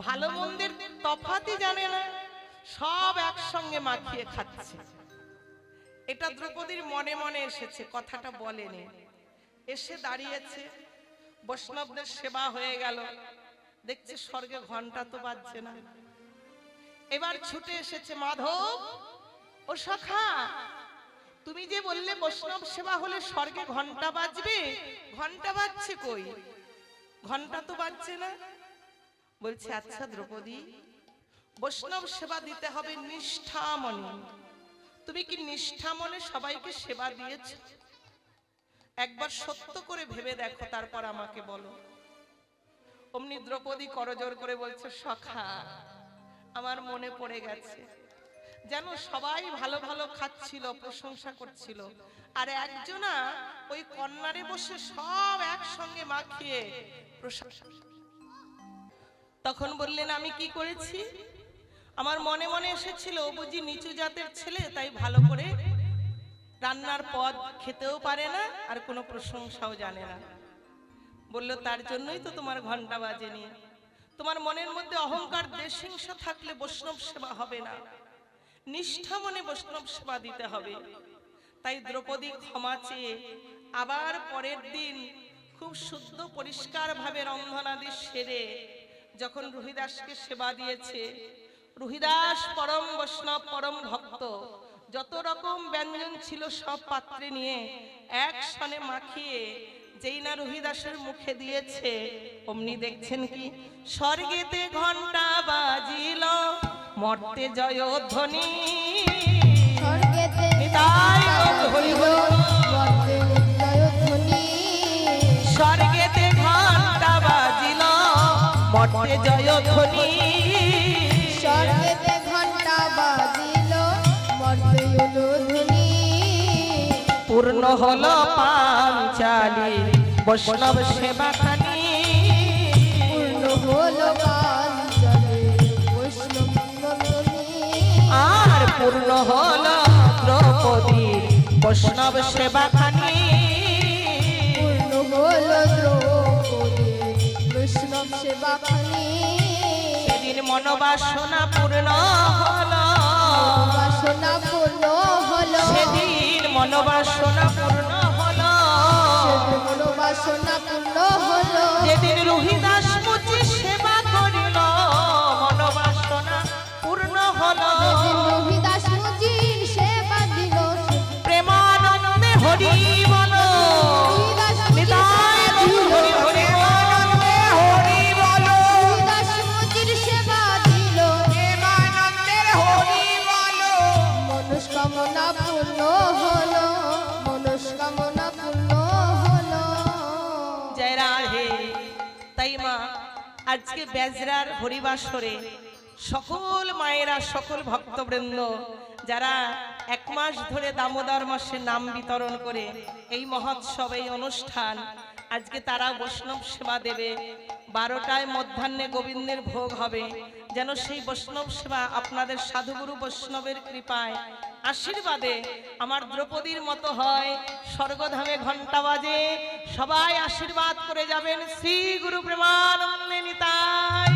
ভালো মন্দের তফাতই জানে না, সব একসঙ্গে মাখিয়ে খাচ্ছে। এটা দ্রৌপদীর মনে মনে এসেছে, কথাটা বলেনি। এসে দাঁড়িয়েছে, বৈষ্ণবদের সেবা হয়ে গেল, দেখছে স্বর্গে ঘন্টা তো বাজছে না। এবার ছুটে এসেছে, মাধব ও সখা তুমি যে বললে বৈষ্ণব সেবা হলে স্বর্গে ঘন্টা বাজবে, ঘন্টা বাজছে কই? ঘন্টা তো বাজছে না। বলছে আচ্ছা দ্রৌপদী, বৈষ্ণব সেবা দিতে হবে নিষ্ঠা মনে, তুমি কি নিষ্ঠা মনে সবাইকে সেবা দিয়েছ? একবার সত্য করে ভেবে দেখো, তারপর আমাকে বলো। অমনি দ্রৌপদী করজোর করে বলছে, সখা আমার মনে পড়ে গেছে, যেন সবাই ভালো ভালো খাচ্ছিল, প্রশংসা করছিল, আর একজনা ওই কর্নারে বসে সব একসঙ্গে মাখিয়ে প্রশংসা। তখন বললেন আমি কি করেছি? আমার মনে মনে এসেছিল ও বুঝি নিচু জাতের ছেলে, তাই ভালো করে রান্নার পদ খেতেও পারে না আর কোনো প্রশংসাও জানে না। বলল তার জন্যই তো তোমার ঘন্টা বাজেনি। তোমার মনের মধ্যে অহংকার দেশহিংসা থাকলে বৈষ্ণব সেবা হবে না, নিষ্ঠা মনে বৈষ্ণব সেবা দিতে হবে। তাই দ্রৌপদী ক্ষমা চেয়ে আবার পরের দিন খুব শুদ্ধ পরিষ্কার ভাবে রন্ধনাদি সেরে যখন রুহিদাসকে সেবা দিয়েছে, রুহিদাস পরম বৈষ্ণব পরম ভক্ত, যত রকম ব্যঞ্জন ছিল সব পাত্রে নিয়ে একসনে মাখিয়ে যেই না রুহিদাসের মুখে দিয়েছে, অমনি দেখছেন কি স্বর্গেতে ঘন্টা বাজিল মর্তে জয়ধ্বনি, স্বর্গেতে নিতাই হরি বল, মর্তে জয়ধ্বনি, স্বর্গেতে ঘন্টা বাজিল মর্তে জয়ধ্বনি, স্বর্গেতে ঘন্টা বাজিল মর্তে জয়ধ্বনি, পূর্ণ হলো পাঞ্চালী বৈষ্ণব সেবা খানি, পূর্ণ হলো পাঞ্চালী বৈষ্ণব নন্দনী, আর পূর্ণ হলো বৈষ্ণব সেবা খানি পূর্ণ হলো দ্রৌপদীর বৈষ্ণব সেবা খানি সেদিন মনোবাসনা পূর্ণ হলো বাসনা পূর্ণ হলো সেদিন মনোবাসনা পূর্ণ হলো সেদিন মনোবাসনা পূর্ণ হলো যেদিন রোহিদাস মুচি সেবা করিল মনোবাসনা পূর্ণ হলো যেদিন রবিদাস মুজির সেবা দিল প্রেমানন্দে হরি বলো রবিদাস মুজির নিতাই সেবা গৌর দিল। হরি হরি বলো। রবিদাস মুজির সেবা দিল প্রেমানন্দের হরি বলো মনস্কামনা পূর্ণ হলো মনস্কামনা পূর্ণ হলো জয় রাধে। তাই মা আজকে বেজরার হরিবাসরে সকল মায়েরা সকল ভক্তবৃন্দ যারা 1 মাস ধরে দামোদর মাসে নাম বিতরণ করে এই মহোৎসব এই অনুষ্ঠান আজকে তারা বৈষ্ণব সেবা দেবে 12টায় মধ্যাহ্নে গোবিন্দের ভোগ হবে যেন সেই বৈষ্ণব সেবা আপনাদের সাধুগুরু বৈষ্ণবের কৃপায় আশীর্বাদে আমার দ্রৌপদীর মতো হয় স্বর্গধামে ঘন্টা বাজে সবাই আশীর্বাদ করে যাবেন শ্রী গুরু প্রেমানন্দে নিতাই